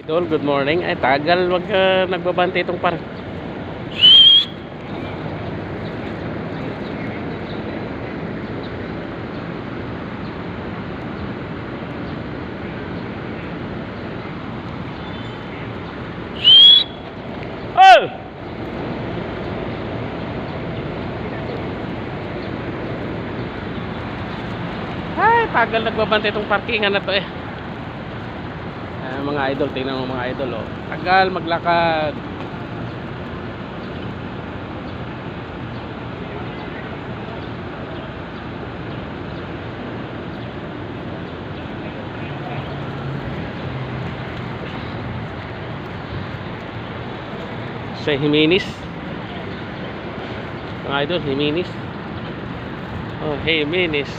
Idol, good morning. Ay, tagal wag nagbabante itong park. Oh! Ay, tagal nagbabante itong parkingan na to eh. Mga idol, tingnan mo mga idol oh. Tagal maglakad. Sa Jimenez. Mga idol, Jimenez. Oh, Jimenez.